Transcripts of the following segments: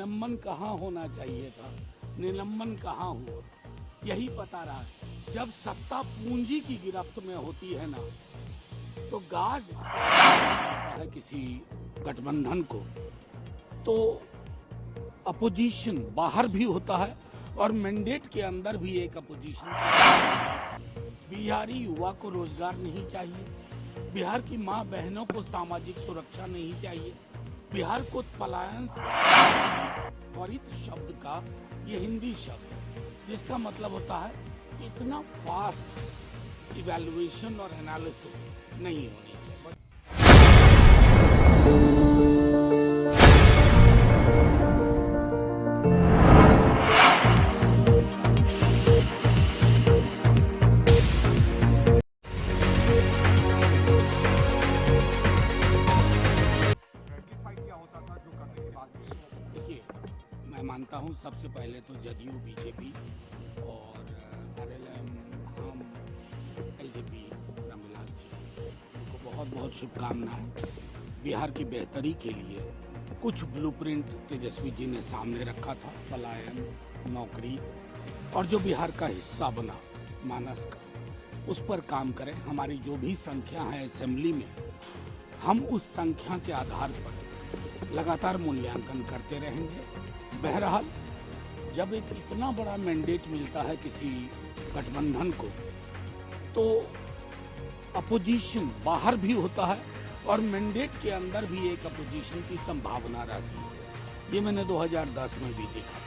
निलंबन कहाँ होना चाहिए था, निलंबन कहाँ हुआ, यही पता रहा है। जब सत्ता पूंजी की गिरफ्त में होती है ना, तो गाज है किसी गठबंधन को, तो अपोजिशन बाहर भी होता है और मैंडेट के अंदर भी एक अपोजिशन। बिहारी युवा को रोजगार नहीं चाहिए, बिहार की माँ बहनों को सामाजिक सुरक्षा नहीं चाहिए, बिहार को पलायन त्वरित शब्द का ये हिंदी शब्द जिसका मतलब होता है इतना फास्ट इवैल्यूएशन और एनालिसिस नहीं होनी चाहिए। देखिए, मैं मानता हूँ सबसे पहले तो जदयू, बीजेपी और आरएलएम, हम, एलजेपी, रामविलास जी, उनको बहुत बहुत शुभकामनाएं। बिहार की बेहतरी के लिए कुछ ब्लूप्रिंट तेजस्वी जी ने सामने रखा था, पलायन, नौकरी, और जो बिहार का हिस्सा बना मानस का, उस पर काम करें। हमारी जो भी संख्या है असेंबली में, हम उस संख्या के आधार पर लगातार मूल्यांकन करते रहेंगे। बहरहाल जब एक इतना बड़ा मैंडेट मिलता है किसी गठबंधन को, तो अपोजिशन बाहर भी होता है और मैंडेट के अंदर भी एक अपोजिशन की संभावना रहती है। ये मैंने 2010 में भी देखा।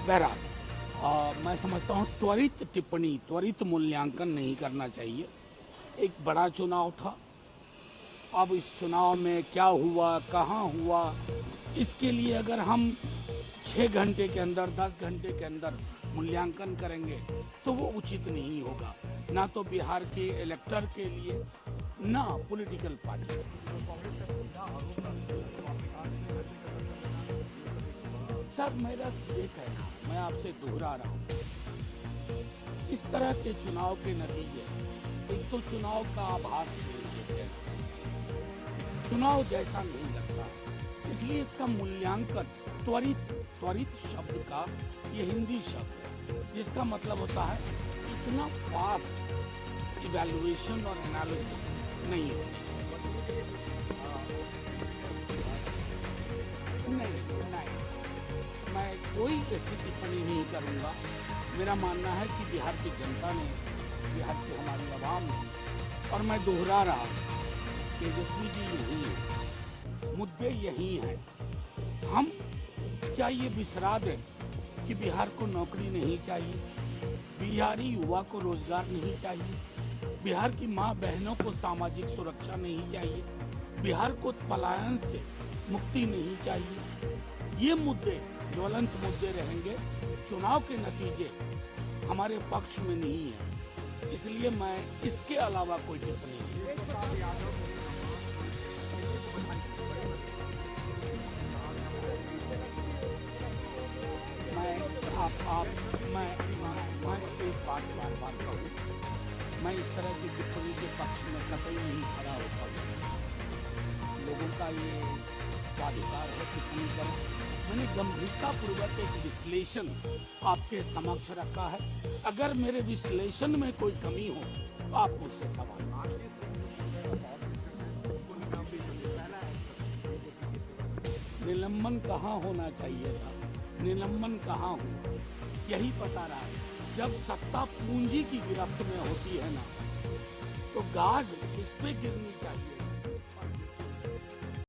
बहरहाल मैं समझता हूँ त्वरित टिप्पणी, त्वरित मूल्यांकन नहीं करना चाहिए। एक बड़ा चुनाव था, अब इस चुनाव में क्या हुआ, कहाँ हुआ, इसके लिए अगर हम 6 घंटे के अंदर, 10 घंटे के अंदर मूल्यांकन करेंगे तो वो उचित नहीं होगा, ना तो बिहार के इलेक्टर के लिए, ना पॉलिटिकल पार्टी। सर, मेरा ये कहना, मैं आपसे दोहरा रहा हूँ, इस तरह के चुनाव के नतीजे एक तो चुनाव का आभास देते हैं, चुनाव जैसा नहीं लगता, इसलिए इसका मूल्यांकन त्वरित शब्द का ये हिंदी शब्द जिसका मतलब होता है इतना फास्ट इवैल्यूएशन और एनालिसिस नहीं होनी चाहिए। नहीं, मैं कोई ऐसी टिप्पणी नहीं करूंगा। मेरा मानना है कि बिहार की जनता ने, बिहार की हमारी आवाम ने, और मैं दोहरा रहा हूँ, तेजस्वी जी यही है, मुद्दे यही हैं। हम क्या ये बिसरा दें कि बिहार को नौकरी नहीं चाहिए, बिहारी युवा को रोजगार नहीं चाहिए, बिहार की माँ बहनों को सामाजिक सुरक्षा नहीं चाहिए, बिहार को पलायन से मुक्ति नहीं चाहिए। ये मुद्दे ज्वलंत मुद्दे रहेंगे। चुनाव के नतीजे हमारे पक्ष में नहीं है, इसलिए मैं इसके अलावा कोई टिप्पणी नहीं। मैं एक बात बार कहूँ, मैं इस तरह की टिप्पणी के पक्ष में कतई नहीं खड़ा होता हूँ। लोगों का ये अधिकार है टिप्पणी करें। मैंने गंभीरतापूर्वक एक विश्लेषण आपके समक्ष रखा है। अगर मेरे विश्लेषण में कोई कमी हो तो आप मुझसे सवाल। निलंबन कहाँ होना चाहिए था, निलंबन कहाँ हुआ, यही पता रहा है। जब सत्ता पूंजी की गिरफ्त में होती है ना, तो गाज किस पे गिरनी चाहिए।